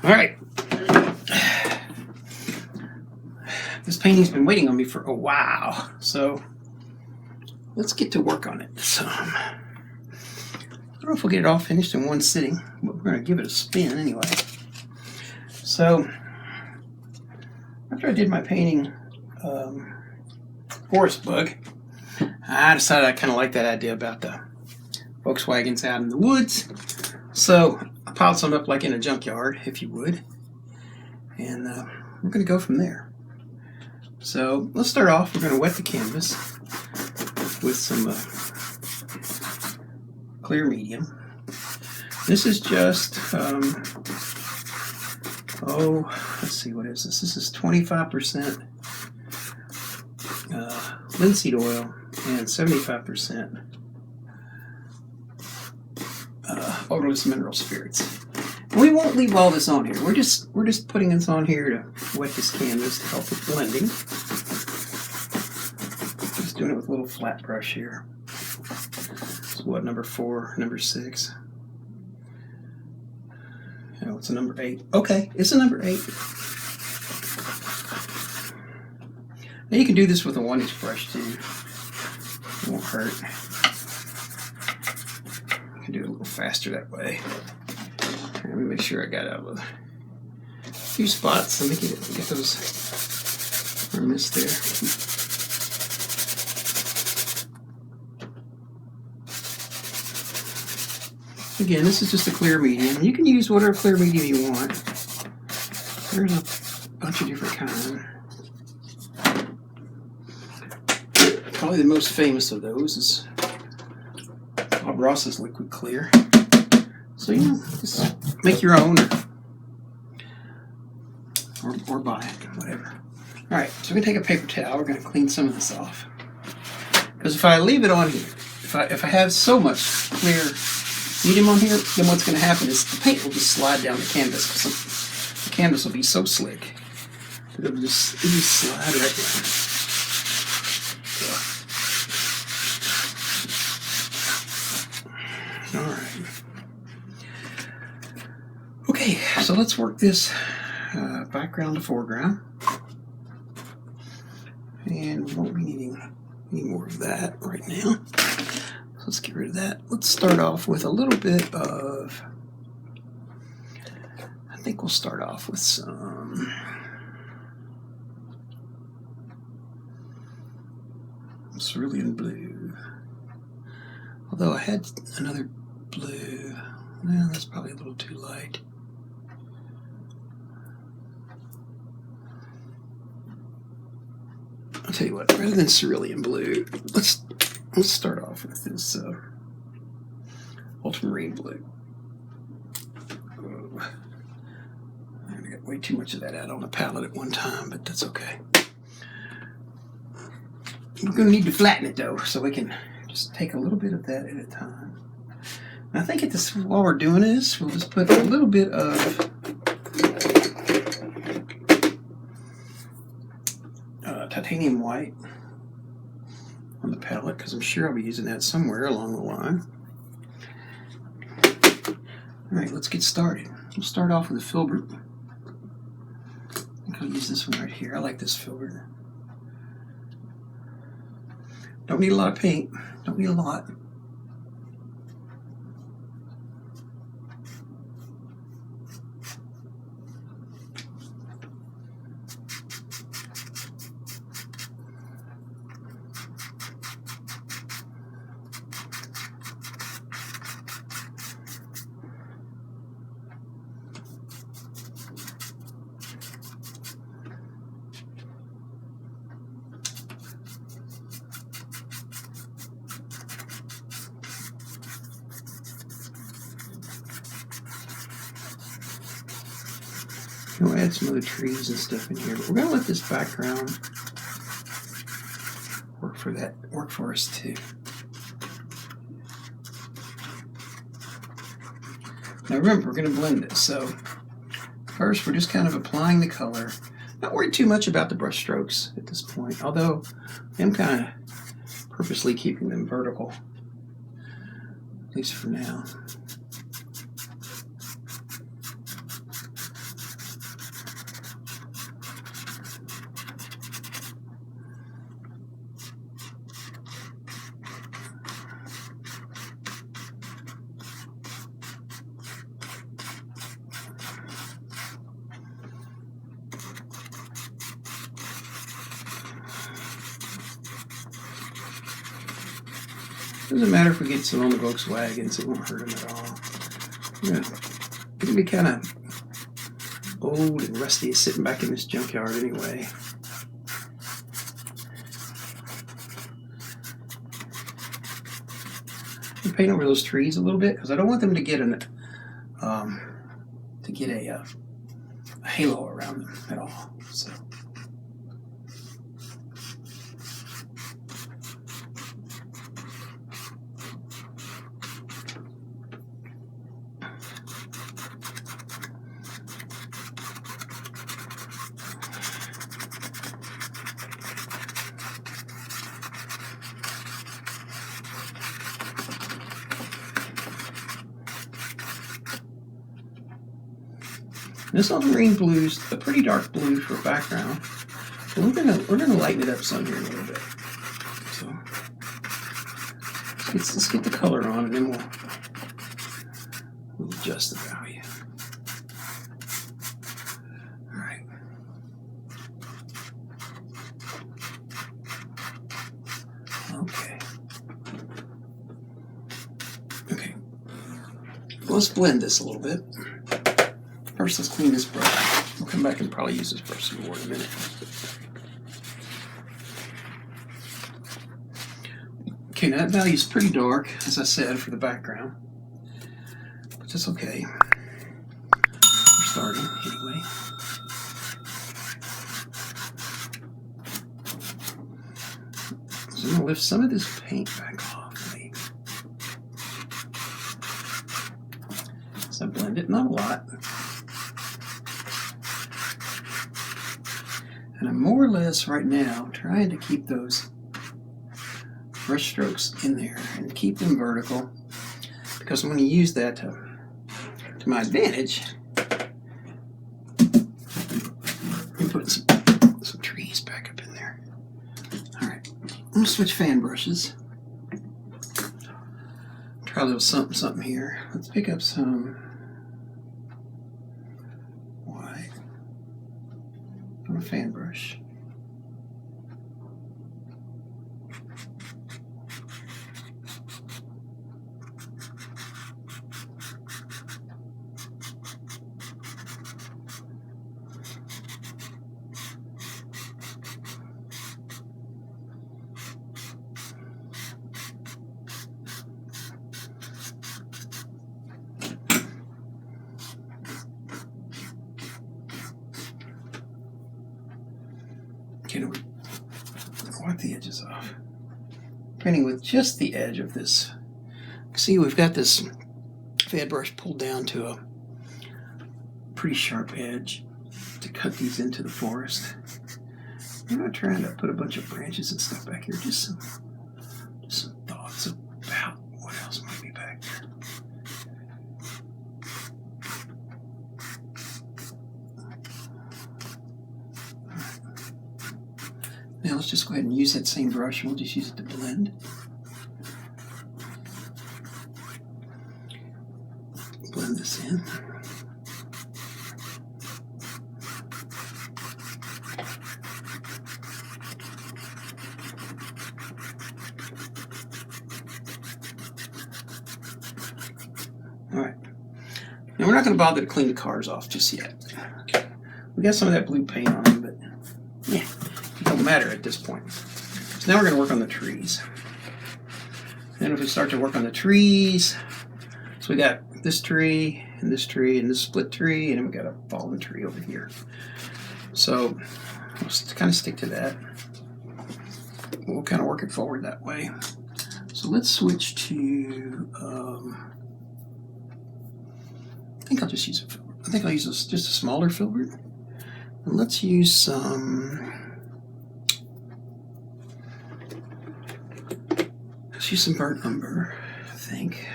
All right. This painting's been waiting on me for a while, so let's get to work on it. So, I don't know if we'll get it all finished in one sitting, but we're going to give it a spin anyway. So, after I did my painting, Forest Bug, I decided I kind of like that idea about the Volkswagens out in the woods. So, I piled some up like in a junkyard, if you would, and we're going to go from there. So, let's start off. We're going to wet the canvas with some clear medium. This is just, let's see, what is this? This is 25% linseed oil and 75% odorless mineral spirits. And we won't leave all this on here. We're just putting this on here to wet this canvas to help with blending. Just doing it with a little flat brush here. So what, number 4, number 6? Oh, it's a number 8. Okay, it's a number 8. Now you can do this with a 1-inch brush too. It won't hurt. I can do it a little faster that way. Let me make sure I got out of a few spots. Let me get those are missed there. Again, this is just a clear medium. You can use whatever clear medium you want. There's a bunch of different kinds. Probably the most famous of those is Bob Ross's Liquid Clear. So, you know, just make your own or buy it, whatever. Alright, so we're going to take a paper towel. We're going to clean some of this off. Because if I leave it on here, if I have so much clear medium on here, then what's going to happen is the paint will just slide down the canvas. Because the canvas will be so slick that it'll just slide right down. So. Alright. Okay, so let's work this background to foreground. And we won't be needing any more of that right now. So let's get rid of that. Let's start off with a little bit of, I think we'll start off with some Cerulean Blue. Although I had another blue, well, that's probably a little too light. I'll tell you what, rather than Cerulean Blue, let's start off with this Ultramarine Blue. Oh, I got way too much of that out on the palette at one time, but that's okay. We're going to need to flatten it though, so we can just take a little bit of that at a time. And I think while we're doing this, we'll just put a little bit of titanium white on the palette, because I'm sure I'll be using that somewhere along the line. Alright, let's get started. We'll start off with a filbert. I think I'll use this one right here. I like this filbert. Don't need a lot of paint. Don't need a lot. We'll add some other trees and stuff in here, but we're going to let this background work for us too. Now remember, we're going to blend it, so first we're just kind of applying the color. Not worried too much about the brush strokes at this point, although I'm kind of purposely keeping them vertical, at least for now. Doesn't matter if we get some on the Volkswagens, it won't hurt them at all. Yeah. It'll be kind of old and rusty sitting back in this junkyard anyway. I'm paint over those trees a little bit because I don't want them to get a halo around them at all. So. This Ultramarine Blue is a pretty dark blue for a background. But we're gonna lighten it up some here a little bit. So let's get the color on, and then we'll adjust the value. All right. Okay. Okay. Let's blend this a little bit. First, let's clean this brush. We'll come back and probably use this brush some more in a minute. Okay, now that value is pretty dark, as I said, for the background. But that's okay. We're starting anyway. So I'm going to lift some of this paint back off, maybe. So I blend it, not a lot. And I'm more or less right now trying to keep those brush strokes in there and keep them vertical, because I'm going to use that to my advantage and put some trees back up in there. All right, I'm going to switch fan brushes. Try a little something here. Let's pick up some white on a fan brush. Wipe the edges off. Painting with just the edge of this. See, we've got this fan brush pulled down to a pretty sharp edge to cut these into the forest. I'm not trying to put a bunch of branches and stuff back here, just some thoughts about what else might be back there. Now let's just go ahead and use that same brush, and we'll just use it to blend. Blend this in. All right. Now we're not going to bother to clean the cars off just yet. We got some of that blue paint on them, but yeah. It don't matter at this point. So now we're going to work on the trees. Then if we start to work on the trees, so we got this tree and this tree and this split tree, and then we got a fallen tree over here. So we'll kind of stick to that. We'll kind of work it forward that way. So let's switch to, I think I'll just use a filbert. I think I'll use just a smaller filbert. And let's use some. Let's use some burnt umber, I think.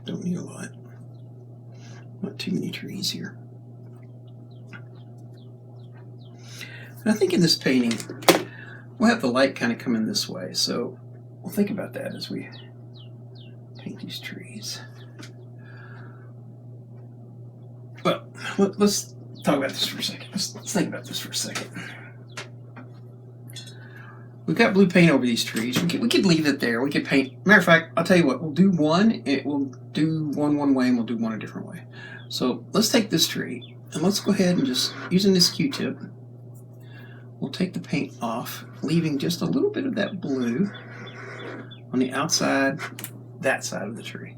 Don't need a lot. Not too many trees here. And I think in this painting, we'll have the light kind of coming this way, so we'll think about that as we paint these trees. Well, let's talk about this for a second. Let's think about this for a second. we've got blue paint over these trees. We could leave it there. We could paint. Matter of fact, I'll tell you what. We'll do one. We'll do one way, and we'll do one a different way. So let's take this tree, and let's go ahead and just, using this Q-tip, we'll take the paint off, leaving just a little bit of that blue on the outside, that side of the tree.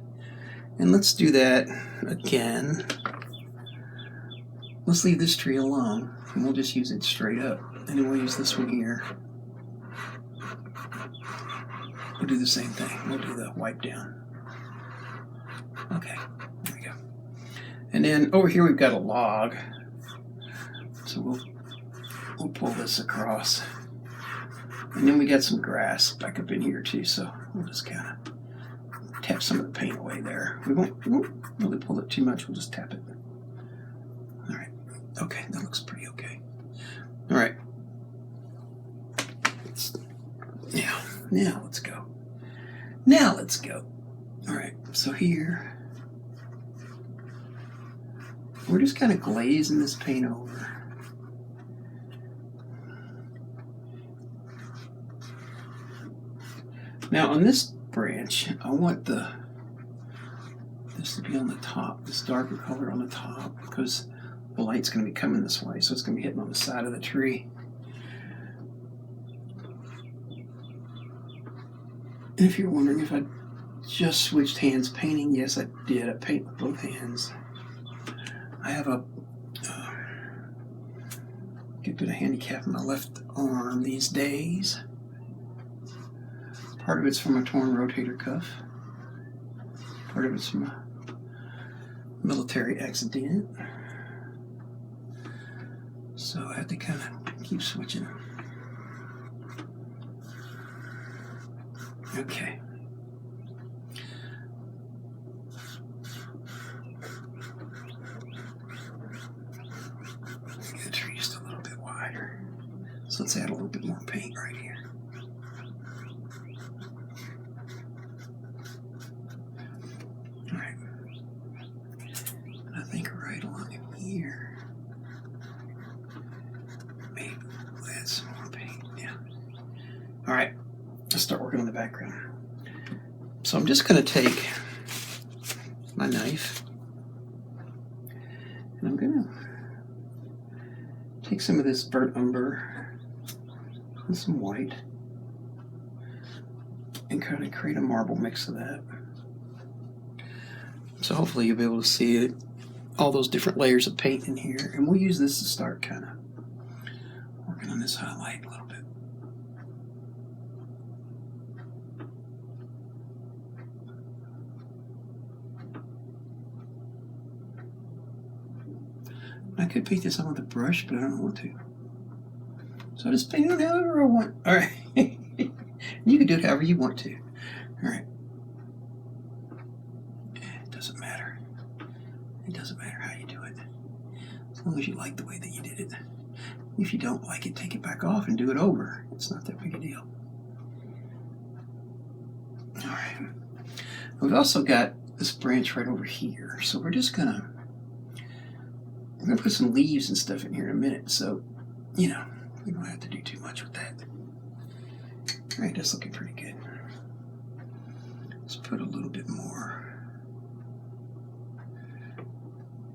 And let's do that again. Let's leave this tree alone, and we'll just use it straight up. And then we'll use this one here. We'll do the same thing. We'll do the wipe down. Okay, there we go. And then over here we've got a log. So we'll pull this across. And then we got some grass back up in here too, so we'll just kind of tap some of the paint away there. We won't really pull it too much, we'll just tap it. All right, okay, that looks pretty okay. All right. Now let's go. Now let's go. All right, so here, we're just kind of glazing this paint over. Now on this branch, I want this to be on the top, this darker color on the top, because the light's going to be coming this way, so it's going to be hitting on the side of the tree. And if you're wondering if I just switched hands painting, yes I did. I paint with both hands. I have a good bit of handicap in my left arm these days. Part of it's from a torn rotator cuff. Part of it's from a military accident. So I have to kind of keep switching. Okay. Get the tree just a little bit wider. So let's add a little bit more paint right here. All right. And I think right along in here, maybe we'll add some more paint. Yeah. All right. Let's start working on the background. So I'm just going to take my knife and I'm going to take some of this burnt umber and some white and kind of create a marble mix of that. So hopefully you'll be able to see it, all those different layers of paint in here, and we'll use this to start kind of working on this highlight a little bit. I could paint this on with a brush, but I don't want to. So I just paint it however I want. All right. You can do it however you want to. All right. It doesn't matter. It doesn't matter how you do it. As long as you like the way that you did it. If you don't like it, take it back off and do it over. It's not that big a deal. All right. We've also got this branch right over here. So we're gonna put some leaves and stuff in here in a minute. So, you know, we don't have to do too much with that. All right, that's looking pretty good. Let's put a little bit more,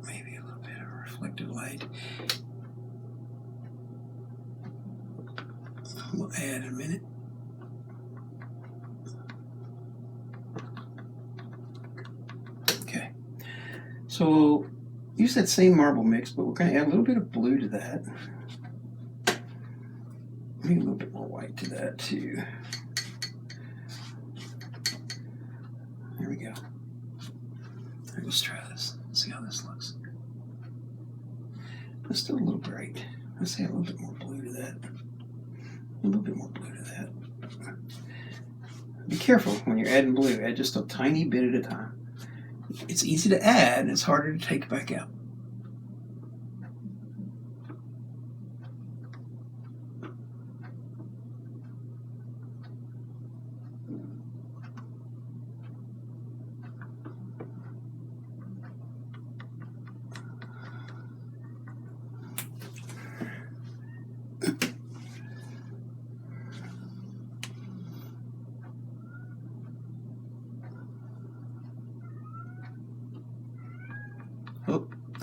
maybe a little bit of reflective light. We'll add in a minute. Okay, so use that same marble mix, but we're going to add a little bit of blue to that. Maybe a little bit more white to that too. There we go. Let's try this. See how this looks. It's still a little bright. Let's add a little bit more blue to that. A little bit more blue to that. Be careful when you're adding blue. Add just a tiny bit at a time. It's easy to add, and it's harder to take back out.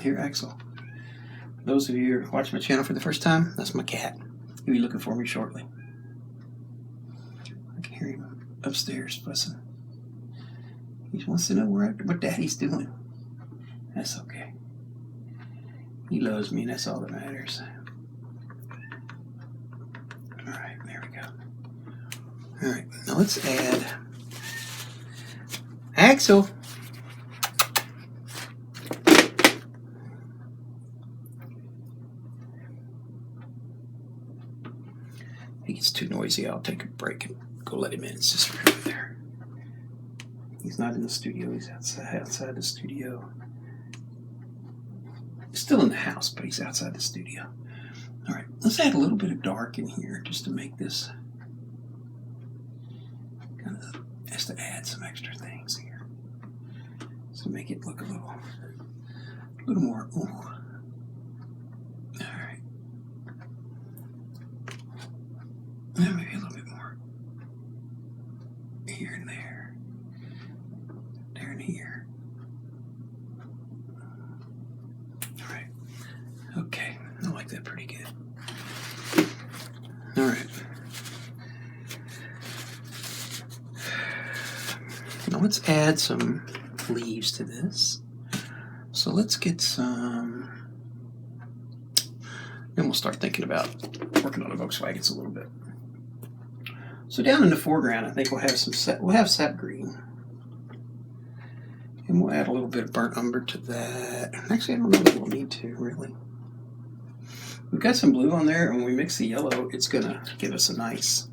here, Axel. Those of you who watch my channel for the first time, that's my cat. He'll be looking for me shortly. I can hear him upstairs fussing. He wants to know what Daddy's doing. That's okay. He loves me, and that's all that matters. All right, there we go. All right, now let's add Axel. If he gets too noisy, I'll take a break and go let him in. It's just right over there. He's not in the studio. He's outside the studio. He's still in the house, but he's outside the studio. All right, let's add a little bit of dark in here just to make this kind of has to add some extra things here. So make it look a little more. Ooh. All right. And maybe a little bit more here and there. There and here. All right. Okay. I like that pretty good. All right. Now let's add some leaves to this. So let's get some. Then we'll start thinking about working on the Volkswagens a little bit. So down in the foreground, I think we'll have sap green. And we'll add a little bit of burnt umber to that. Actually, I don't know if we'll need to, really. We've got some blue on there, and when we mix the yellow, it's going to give us a nice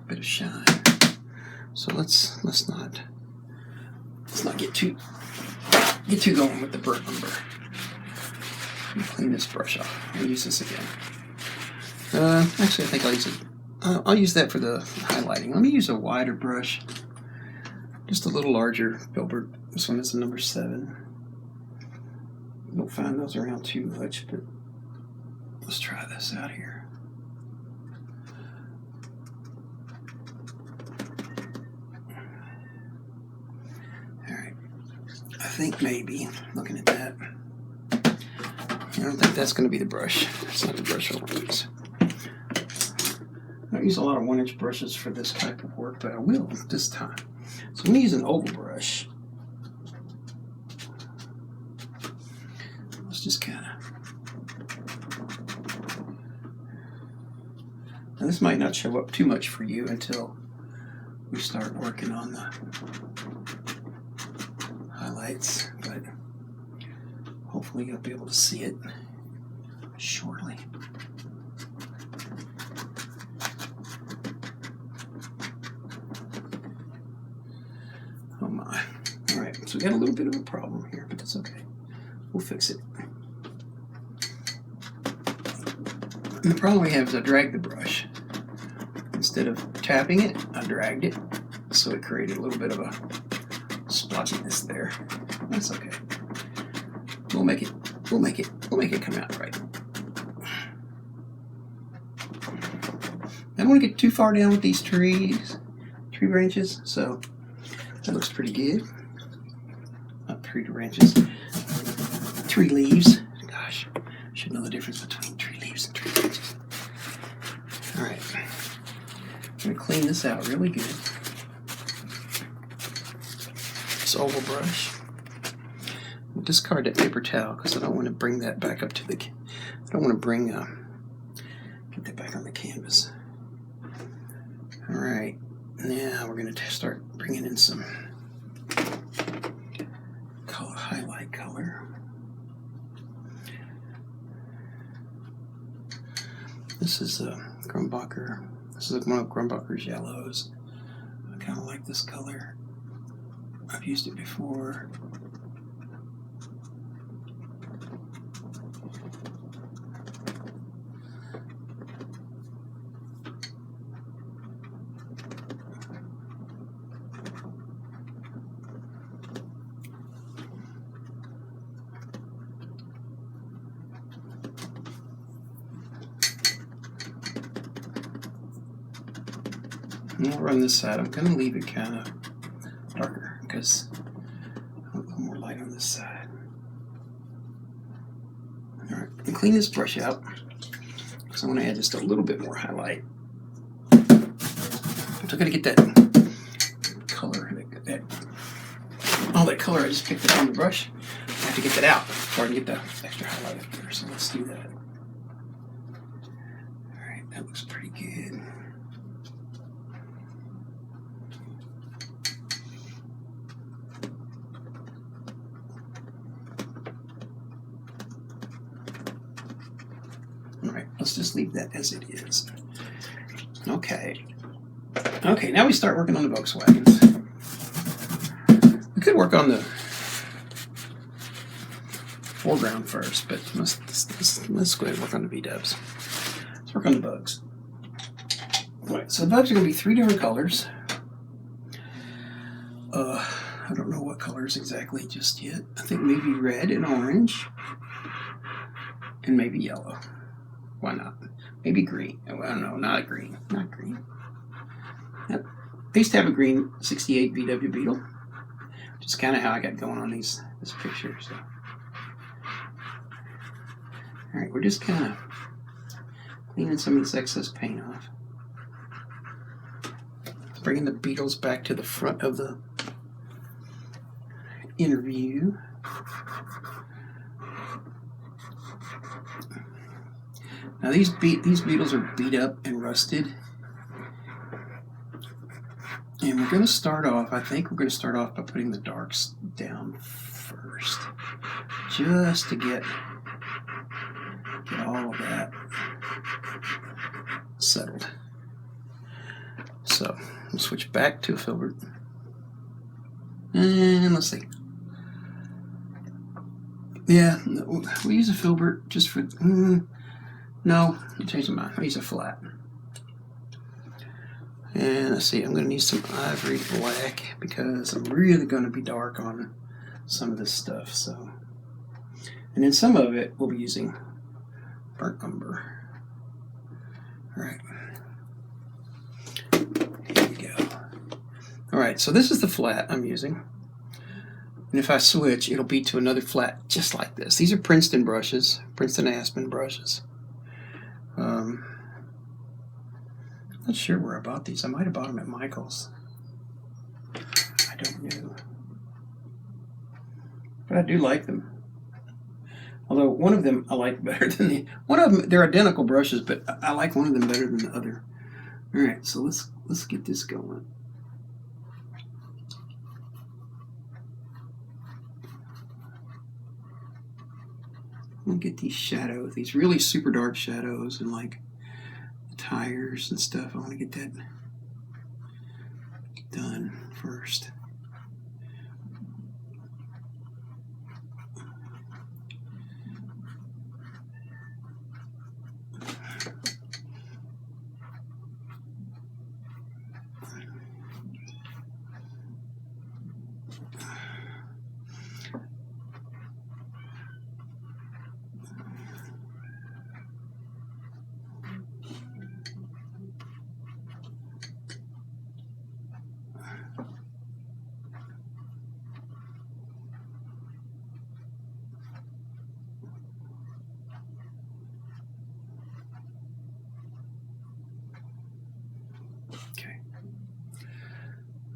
bit of shine. So let's not get too going with the burnt umber. Clean this brush off. I'll use this again. Actually, I think I'll use that for the highlighting. Let me use a wider brush, just a little larger filbert. This one is a number 7. You don't find those around too much, but let's try this out here. All right. I think maybe looking at that. I don't think that's going to be the brush. It's not the brush I'll use. I don't use a lot of 1-inch brushes for this type of work, but I will this time. So I'm going to use an oval brush. Let's just kind of... Now this might not show up too much for you until we start working on the highlights, but hopefully you'll be able to see it shortly. Oh my. Alright, so we got a little bit of a problem here, but that's okay. We'll fix it. And the problem we have is I dragged the brush. Instead of tapping it, I dragged it, so it created a little bit of a splotchiness there. That's okay. We'll make it come out right. I don't want to get too far down with these tree branches, so that looks pretty good. Not tree branches, tree leaves. Gosh, I should know the difference between tree leaves and tree branches. All right, I'm gonna clean this out really good. This oval brush. We'll discard that paper towel because I don't want to bring that back up to the. I don't want to bring get that back on the canvas. All right, now we're going to start bringing in some highlight color. This is Grumbacher. This is one of Grumbacher's yellows. I kind of like this color. I've used it before. And we'll run this side. I'm going to leave it kind of darker because I want a little more light on this side. clean this brush out. So I'm going to add just a little bit more highlight. I'm still going to get that color, all that color I just picked up on the brush. I have to get that out before I can get the extra highlight up there. So let's do that. All right, that looks pretty good. All right, let's just leave that as it is. Okay. Okay, now we start working on the Volkswagens. We could work on the foreground first, but let's go ahead and work on the V-dubs. Let's work on the bugs. All right, so the bugs are going to be 3 different colors. I don't know what colors exactly just yet. I think maybe red and orange, and maybe yellow. Why not? Maybe green. Oh, I don't know, not green. Not green. Yep. I used to have a green 68 VW Beetle, which is kind of how I got going on this picture. So. All right, we're just kind of cleaning some of this excess paint off. Bringing the Beetles back to the front of the inner view. Now these Beetles are beat up and rusted. And we're going to start off, I think we're going to start off by putting the darks down first. Just to get all of that settled. So, we'll switch back to a filbert. And let's see. Yeah, we'll use a filbert just for... no, I changed my mind. I'll use a flat. And let's see, I'm going to need some ivory black because I'm really going to be dark on some of this stuff. So, and then some of it we'll be using burnt umber. All right. Here we go. All right, so this is the flat I'm using. And if I switch, it'll be to another flat just like this. These are Princeton brushes, Princeton Aspen brushes. Not sure where I bought these. I might have bought them at Michael's. I don't know. But I do like them. Although one of them I like better than the... One of them, they're identical brushes, but I like one of them better than the other. All right, so let's get this going. I'm going to get these shadows, these really super dark shadows and like tires and stuff. I want to get that done first.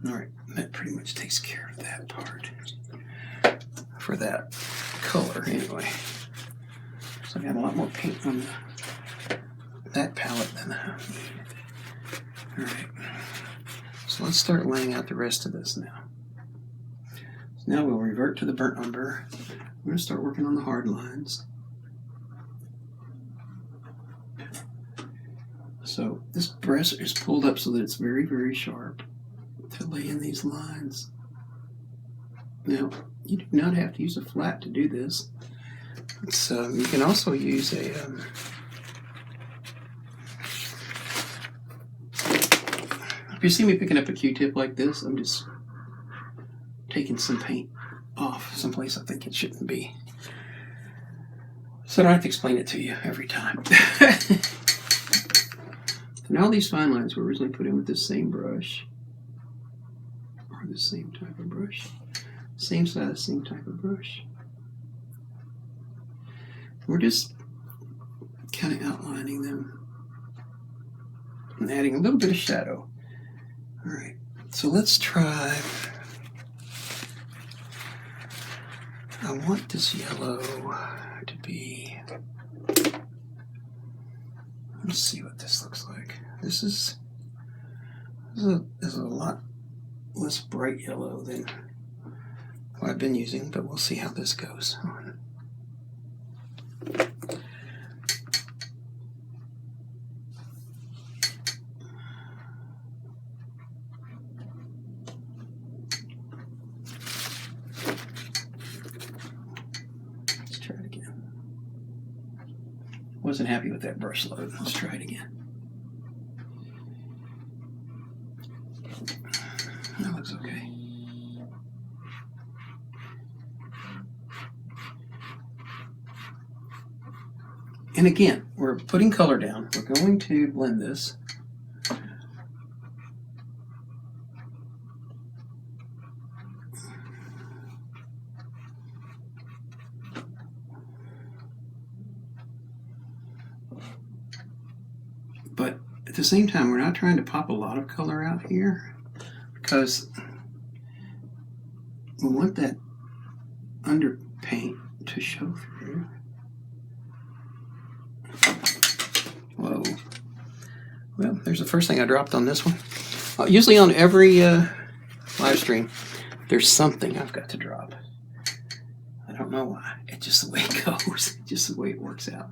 All right, that pretty much takes care of that part for that color anyway. So I got a lot more paint on that palette than I need. All right, so let's start laying out the rest of this now. So now we'll revert to the burnt umber. We're going to start working on the hard lines. So this brush is pulled up so that it's very, very sharp to lay in these lines. Now, you do not have to use a flat to do this. You can also use a if you see me picking up a Q-tip like this, I'm just taking some paint off someplace I think it shouldn't be. So I don't have to explain it to you every time. Now all these fine lines were originally put in with this same brush. Or the same type of brush. Same size, same type of brush. We're just kind of outlining them and adding a little bit of shadow. All right, so let's try. I want this yellow to be. Let's see what this looks like. This is a lot less bright yellow than what I've been using, but we'll see how this goes. Let's try it again. Wasn't happy with that brush load. Let's try it again. That looks okay. And again, we're putting color down. We're going to blend this. But at the same time, we're not trying to pop a lot of color out here because we want that underpaint to show through. Whoa. Well, there's the first thing I dropped on this one. Usually on every live stream, there's something I've got to drop. I don't know why. It's just the way it goes. It's just the way it works out.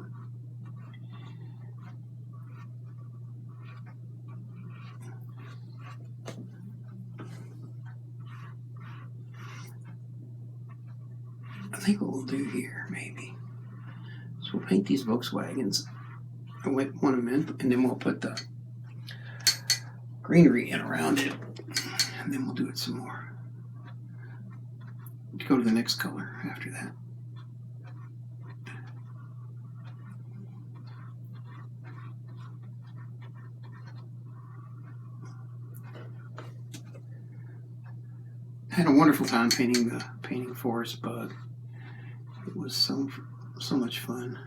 I think what we'll do here, maybe, is we'll paint these Volkswagens. I want them in, and then we'll put the greenery in around it, and then we'll do it some more. Go to the next color after that. I had a wonderful time painting the forest bug. It was so much fun.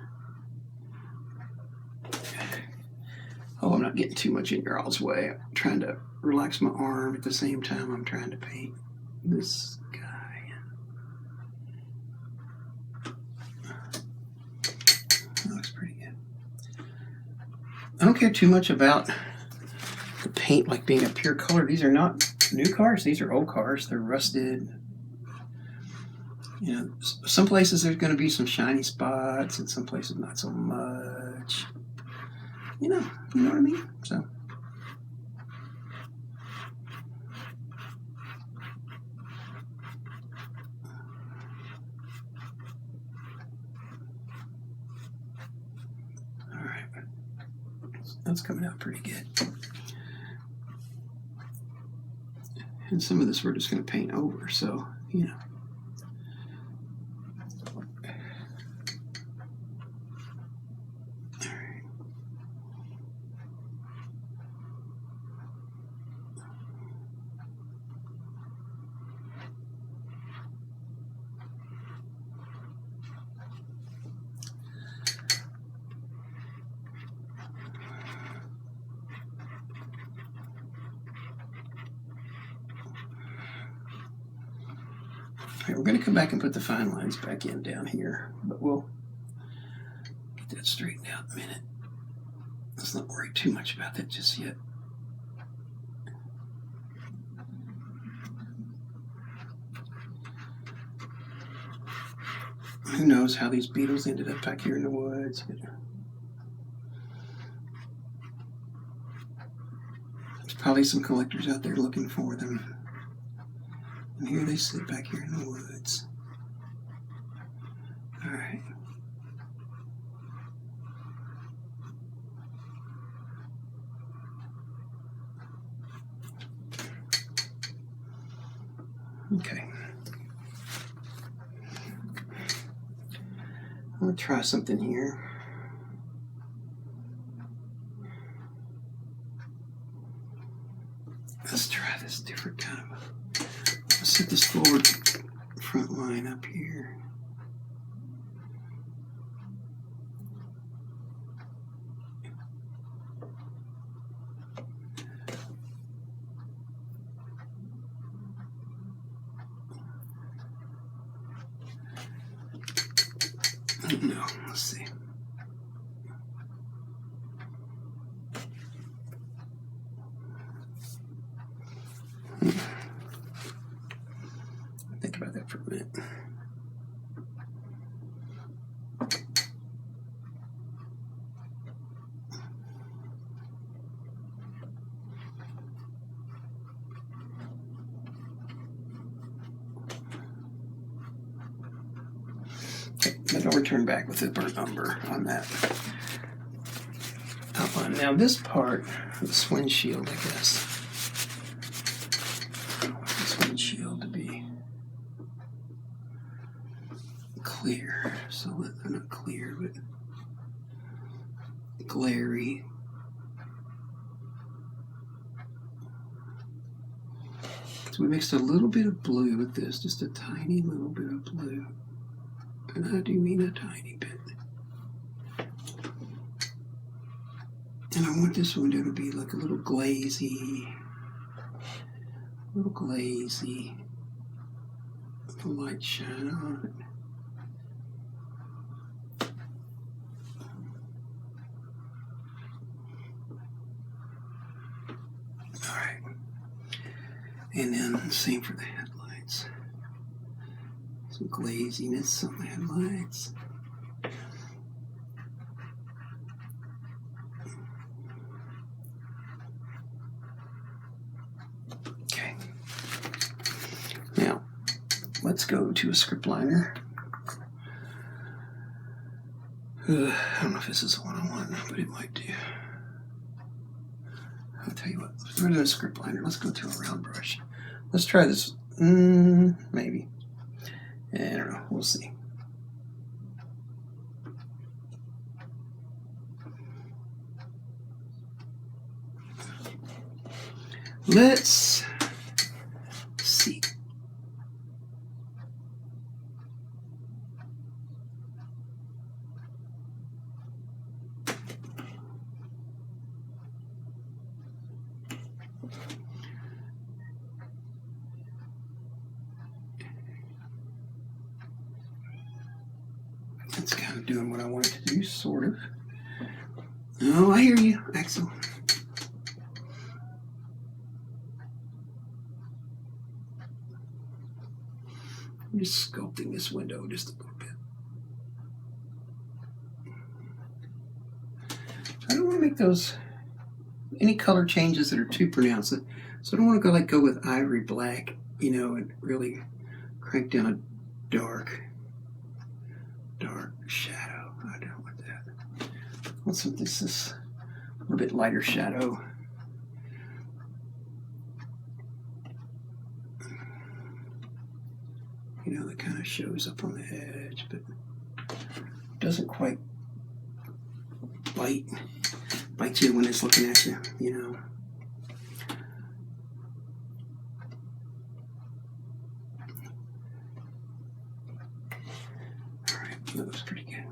Oh, I'm not getting too much in your all's way. I'm trying to relax my arm at the same time I'm trying to paint this guy. That looks pretty good. I don't care too much about the paint like being a pure color. These are not new cars. These are old cars. They're rusted. You know, some places there's going to be some shiny spots, and some places not so much. You know what I mean? So. All right. That's coming out pretty good. And some of this we're just going to paint over, so, you know. Okay, we're going to come back and put the fine lines back in down here, but we'll get that straightened out in a minute. Let's not worry too much about that just yet. Who knows how these beetles ended up back here in the woods. There's probably some collectors out there looking for them. And here they sit back here in the woods. All right. Okay. I'm going to try something here. Let's try this different kind of. Let's set this forward front line up here. No, let's see. Think about that for a minute. Then I'll return back with the burnt umber on that outline. Now this part, this windshield, I guess. This windshield to be clear. So not clear, but glary. So we mixed a little bit of blue with this, just a tiny little bit of blue. And I do mean a tiny bit. And I want this window to be like a little glazy, with the light shine on it. All right. And then same for the headlights. Some glaziness on the headlights. Okay. Now, let's go to a script liner. I don't know if this is the one I want, but it might do. I'll tell you what, we're doing a script liner. Let's go to a round brush. Let's try this. Maybe. I don't know. We'll see. Let's see. It's kind of doing what I want it to do, sort of. Oh, I hear you, Axel. I'm just sculpting this window just a little bit. I don't want to make those any color changes that are too pronounced. So I don't want to go with ivory black, and really crank down a dark shadow. I don't want that. I want something this a little bit lighter shadow. That kind of shows up on the edge, but doesn't quite bite you when it's looking at you, All right, that looks pretty good.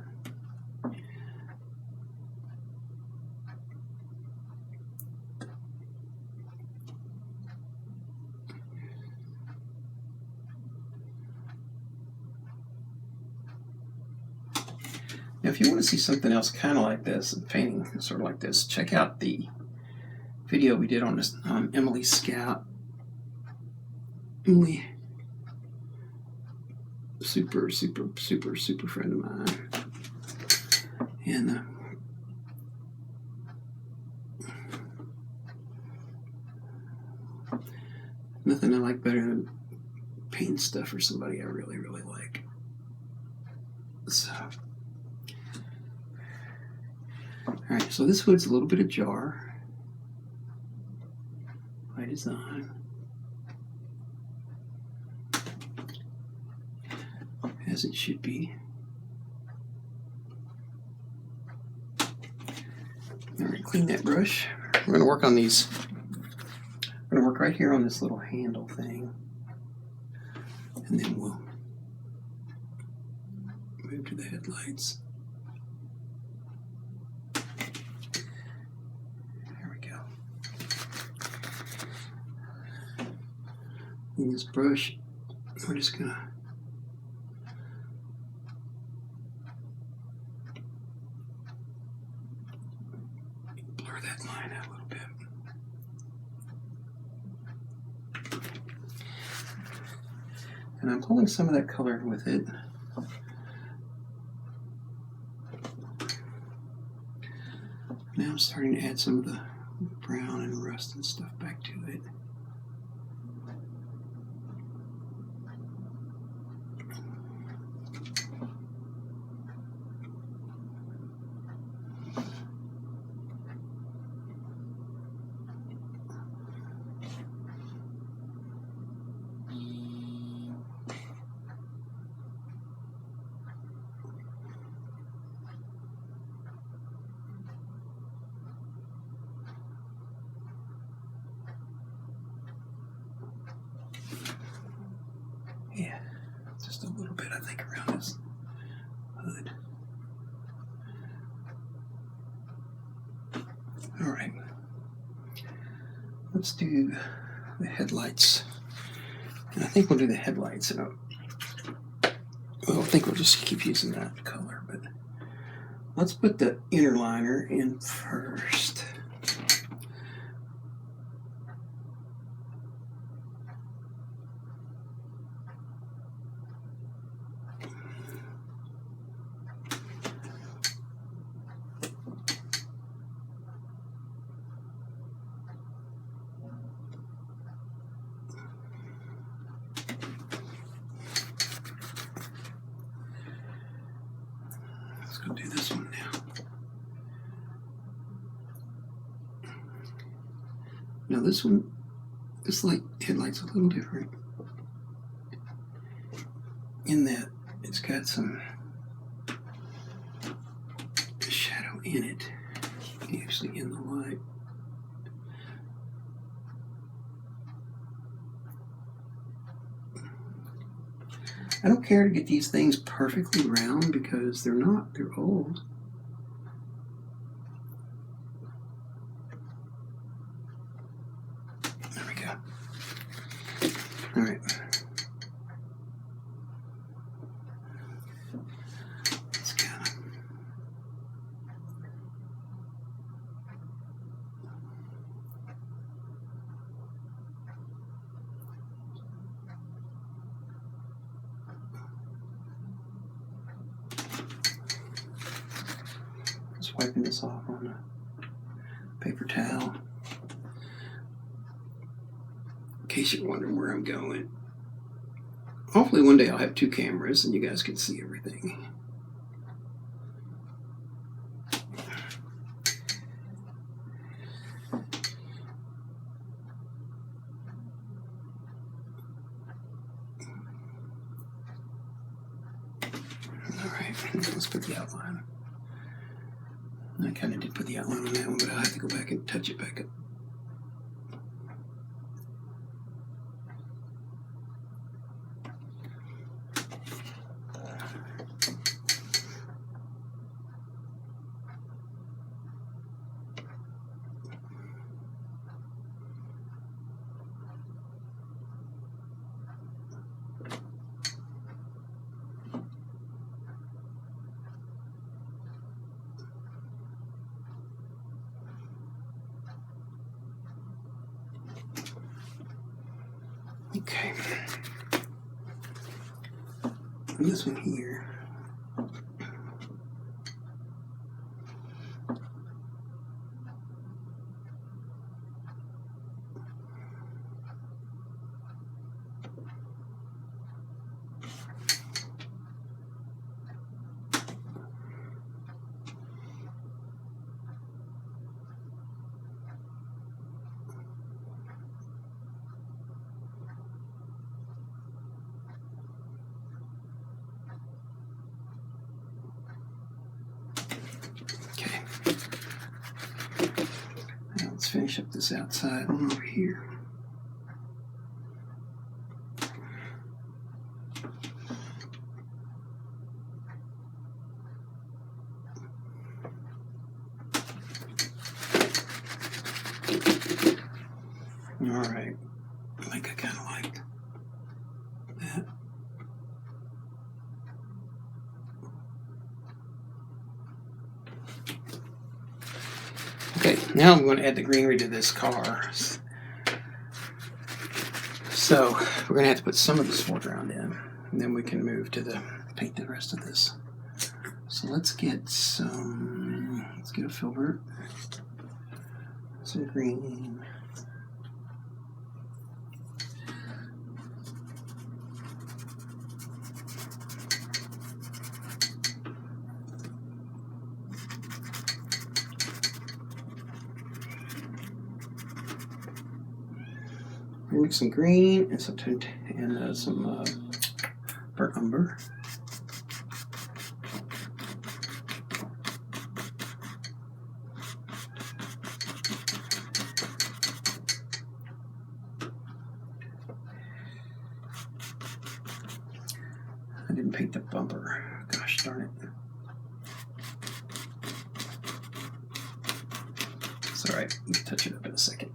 Now, if you want to see something else kind of like this, painting sort of like this, check out the video we did on this Emily Scout. Emily, super friend of mine. And nothing I like better than painting stuff for somebody I really like. So. Alright, so this hood's a little bit ajar by design, as it should be. Alright, clean that brush. We're going to work on these. We're going to work right here on this little handle thing, and then we'll move to the headlights. In this brush, we're just gonna blur that line out a little bit. And I'm pulling some of that color with it. Now I'm starting to add some of the brown and rust and stuff back to it. Yeah, just a little bit, I think, around his hood. All right, let's do the headlights. And I think we'll do the headlights. And I think we'll just keep using that color, but let's put the inner liner in first. Let's go do this one now. Now this one, this light headlight's a little different in that it's got some shadow in it, actually in the light. I don't care to get these things perfectly round because they're not, they're old. There we go. All right. Let's kind of just wiping this off on a paper towel. In case you're wondering where I'm going. Hopefully one day I'll have 2 cameras and you guys can see everything. Alright, let's put the outline. I kind of did put the outline on that one, but I'll have to go back and touch it back up. Okay. And this one here. Finish up this outside one over here. All right, I think I kind of liked that. Okay, now I'm going to add the greenery to this car. So we're going to have to put some of this foreground in, and then we can move to the paint the rest of this. So let's get a filbert, some green. Mix some green and some burnt umber. I didn't paint the bumper. Gosh darn it. It's alright, we can touch it up in a second.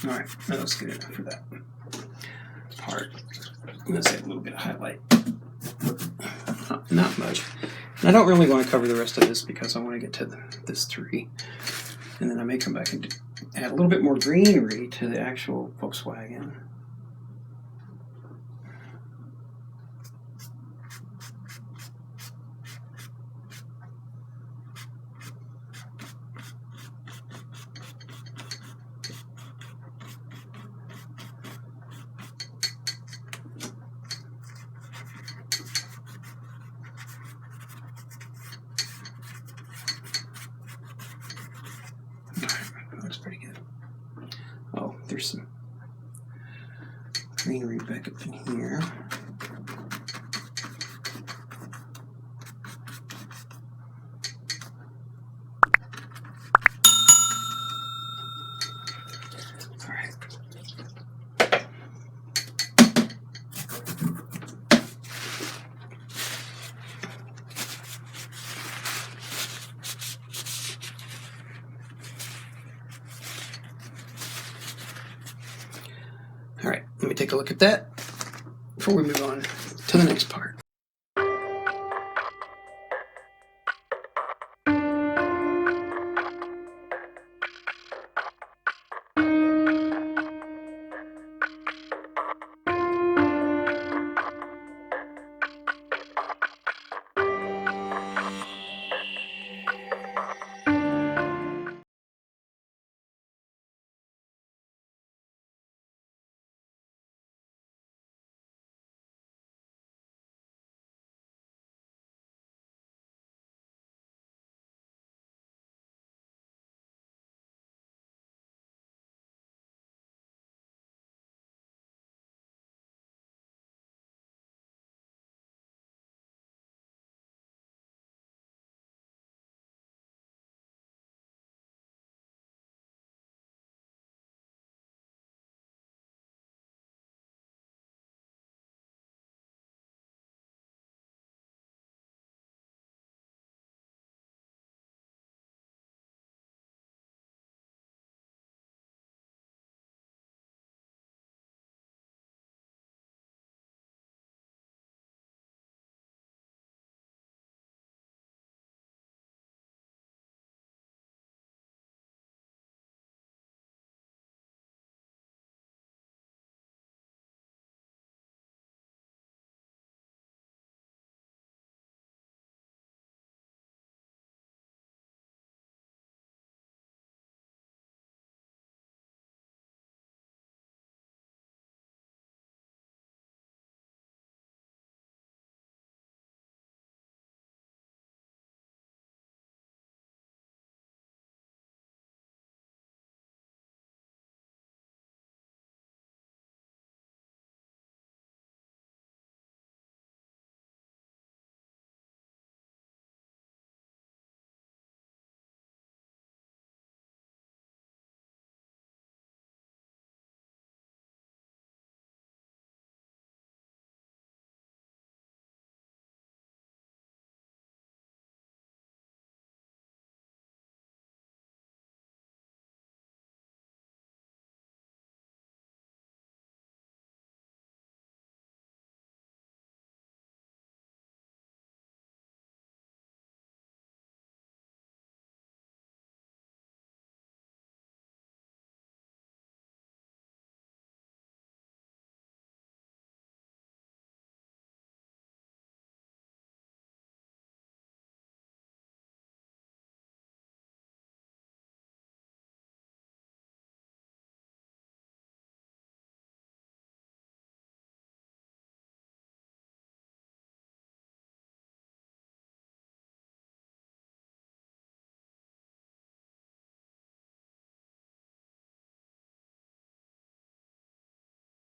Alright, that looks good enough for that part. I'm going to say a little bit of highlight. Not much. And I don't really want to cover the rest of this because I want to get to this tree. And then I may come back and add a little bit more greenery to the actual Volkswagen. Looks pretty good. Oh, there's some greenery back up in here. All right. All right, let me take a look at that before we move on to the next part.